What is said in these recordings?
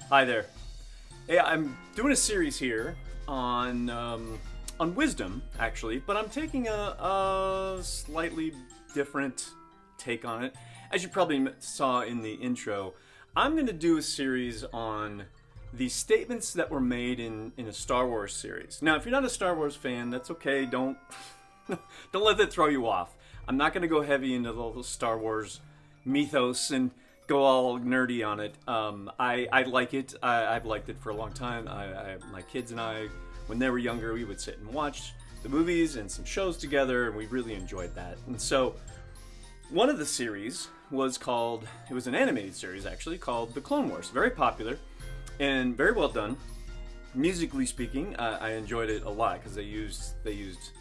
Hi there. Hey, I'm doing a series here on wisdom, actually, but I'm taking a slightly different take on it. As you probably saw in the intro, I'm going to do a series on the statements that were made in a Star Wars series. Now, if you're not a Star Wars fan, that's okay. Don't don't let that throw you off. I'm not going to go heavy into the Star Wars mythos and go all nerdy on it. I like it. I've liked it for a long time. My kids and I, when they were younger, we would sit and watch the movies and some shows together, and we really enjoyed that. And so, one of the series was it was an animated series actually, called The Clone Wars. Very popular and very well done. Musically speaking, I enjoyed it a lot because they used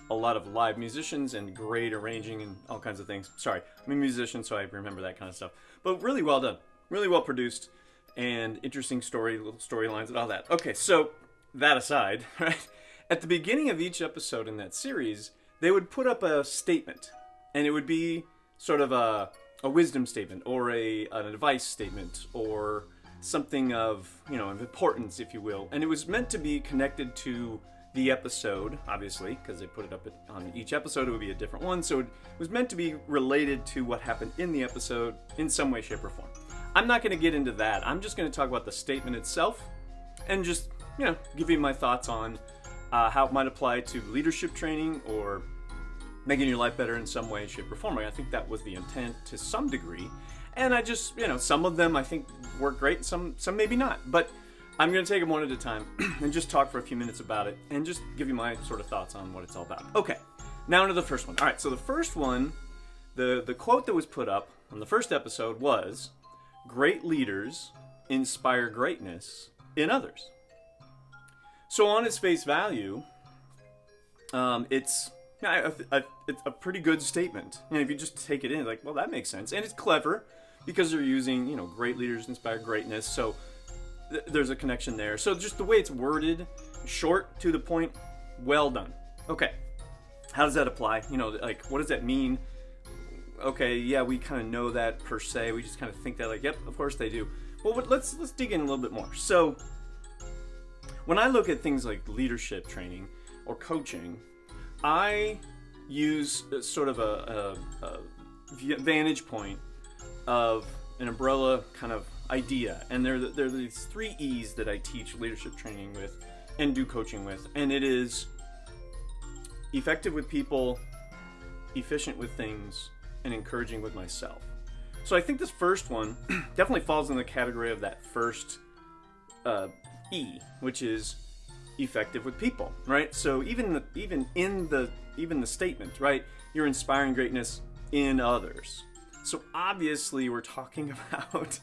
a lot of live musicians and great arranging and all kinds of things. Sorry, I'm a musician, so I remember that kind of stuff. But really well done, really well produced, and interesting little storylines and all that. Okay, so that aside, right? At the beginning of each episode in that series, they would put up a statement, and it would be sort of a wisdom statement or an advice statement or something of importance, if you will. And it was meant to be connected to the episode, obviously, because they put it up on each episode. It would be a different one, so it was meant to be related to what happened in the episode in some way, shape, or form. I'm not going to get into that. I'm just going to talk about the statement itself and just give you my thoughts on how it might apply to leadership training or making your life better in some way, shape, or form. I think that was the intent to some degree, and I just some of them I think work great, some maybe not, but I'm going to take them one at a time and just talk for a few minutes about it and just give you my sort of thoughts on what it's all about. Okay, now into the first one. All right, so the first one, the quote that was put up on the first episode was, "Great leaders inspire greatness in others." So on its face value, it's a pretty good statement. If you just take it in, like, well, that makes sense. And it's clever because they're using, great leaders inspire greatness. So there's a connection there. So just the way it's worded, short, to the point, well done. Okay, how does that apply? What does that mean? Okay, yeah, we kind of know that per se. We just kind of think that, like, yep, of course they do. Well, let's dig in a little bit more. So when I look at things like leadership training or coaching, I use sort of a vantage point of an umbrella kind of idea, and there are these 3 E's that I teach leadership training with and do coaching with, and it is effective with people, efficient with things, and encouraging with myself. So I think this first one definitely falls in the category of that first E, which is effective with people, right? So even in the statement, right, you're inspiring greatness in others. So obviously we're talking about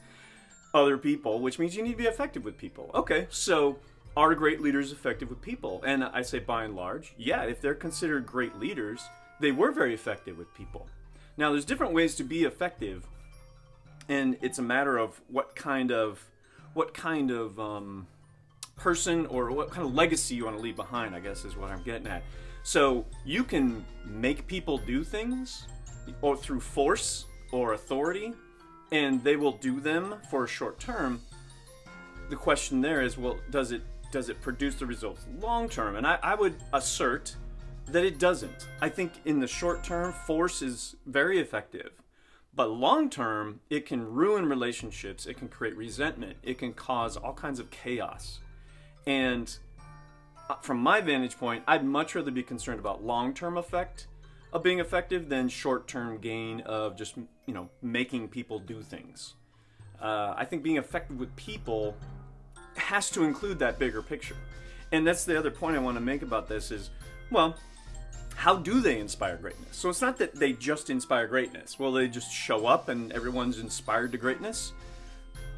other people, which means you need to be effective with people. Okay, so are great leaders effective with people? And I say by and large, yeah, if they're considered great leaders, they were very effective with people. Now there's different ways to be effective, and it's a matter of what kind of person or what kind of legacy you want to leave behind, I guess is what I'm getting at. So you can make people do things or through force or authority, and they will do them for a short term. The question there is, well, does it produce the results long term? And I would assert that it doesn't. I think in the short term, force is very effective. But long term, it can ruin relationships, it can create resentment, it can cause all kinds of chaos. And from my vantage point, I'd much rather be concerned about long-term effect of being effective than short-term gain of just, making people do things. I think being effective with people has to include that bigger picture. And that's the other point I want to make about this is, well, how do they inspire greatness? So it's not that they just inspire greatness. Will they just show up and everyone's inspired to greatness?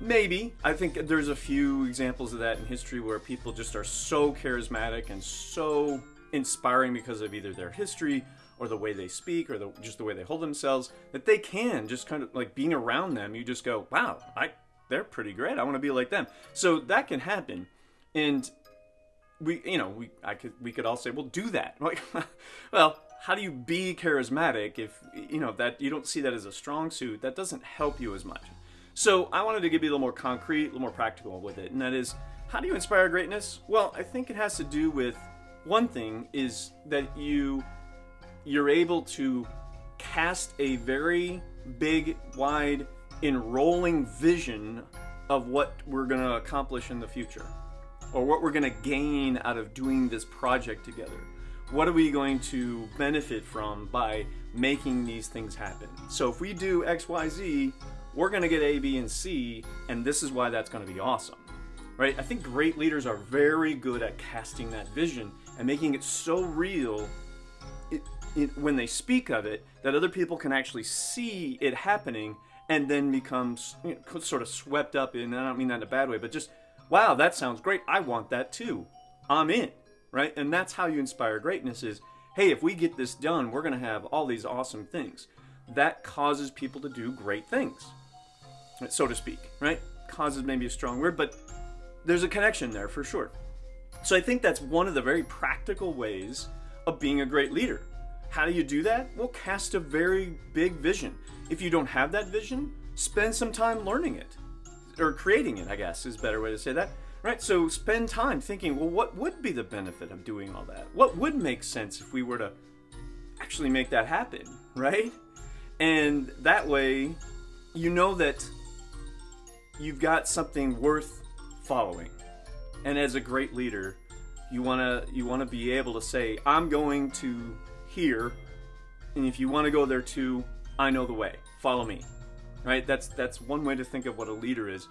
Maybe. I think there's a few examples of that in history where people just are so charismatic and so inspiring because of either their history or the way they speak or just the way they hold themselves, that they can just kind of, like, being around them, you just go, wow, they're pretty great. I want to be like them. So that can happen. And we could all say, well, do that. Well, how do you be charismatic if that you don't see that as a strong suit? That doesn't help you as much. So I wanted to give you a little more concrete, a little more practical with it, and that is, how do you inspire greatness? Well, I think it has to do with, one thing is that you're able to cast a very big, wide, enrolling vision of what we're going to accomplish in the future, or what we're going to gain out of doing this project together. What are we going to benefit from by making these things happen? So if we do X, Y, Z, we're going to get A, B, and C, and this is why that's going to be awesome, right? I think great leaders are very good at casting that vision and making it so real when they speak of it that other people can actually see it happening and then become sort of swept up in, and I don't mean that in a bad way, but just, wow, that sounds great. I want that too. I'm in, right? And that's how you inspire greatness is, hey, if we get this done, we're going to have all these awesome things. That causes people to do great things, so to speak, right? Causes maybe a strong word, but there's a connection there for sure. So I think that's one of the very practical ways of being a great leader. How do you do that? Well, cast a very big vision. If you don't have that vision, spend some time learning it, or creating it, I guess is a better way to say that, right? So spend time thinking, well, what would be the benefit of doing all that? What would make sense if we were to actually make that happen, right? And that way, you know that you've got something worth following. And as a great leader, you want to be able to say, I'm going to here, and if you want to go there too, I know the way. Follow me. Right? That's one way to think of what a leader is,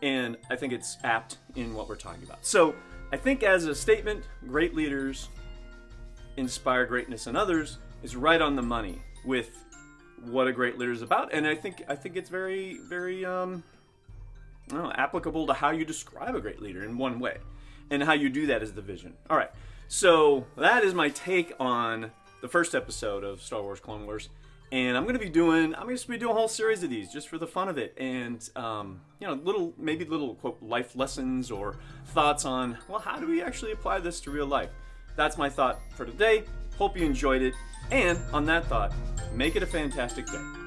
and I think it's apt in what we're talking about. So I think as a statement, great leaders inspire greatness in others is right on the money with what a great leader is about, and I think it's very, very applicable to how you describe a great leader in one way, and how you do that is the vision. All right, so that is my take on the first episode of Star Wars Clone Wars, and I'm going to be doing a whole series of these just for the fun of it, and little quote life lessons or thoughts on, well, how do we actually apply this to real life? That's my thought for today. Hope you enjoyed it, and on that thought, make it a fantastic day.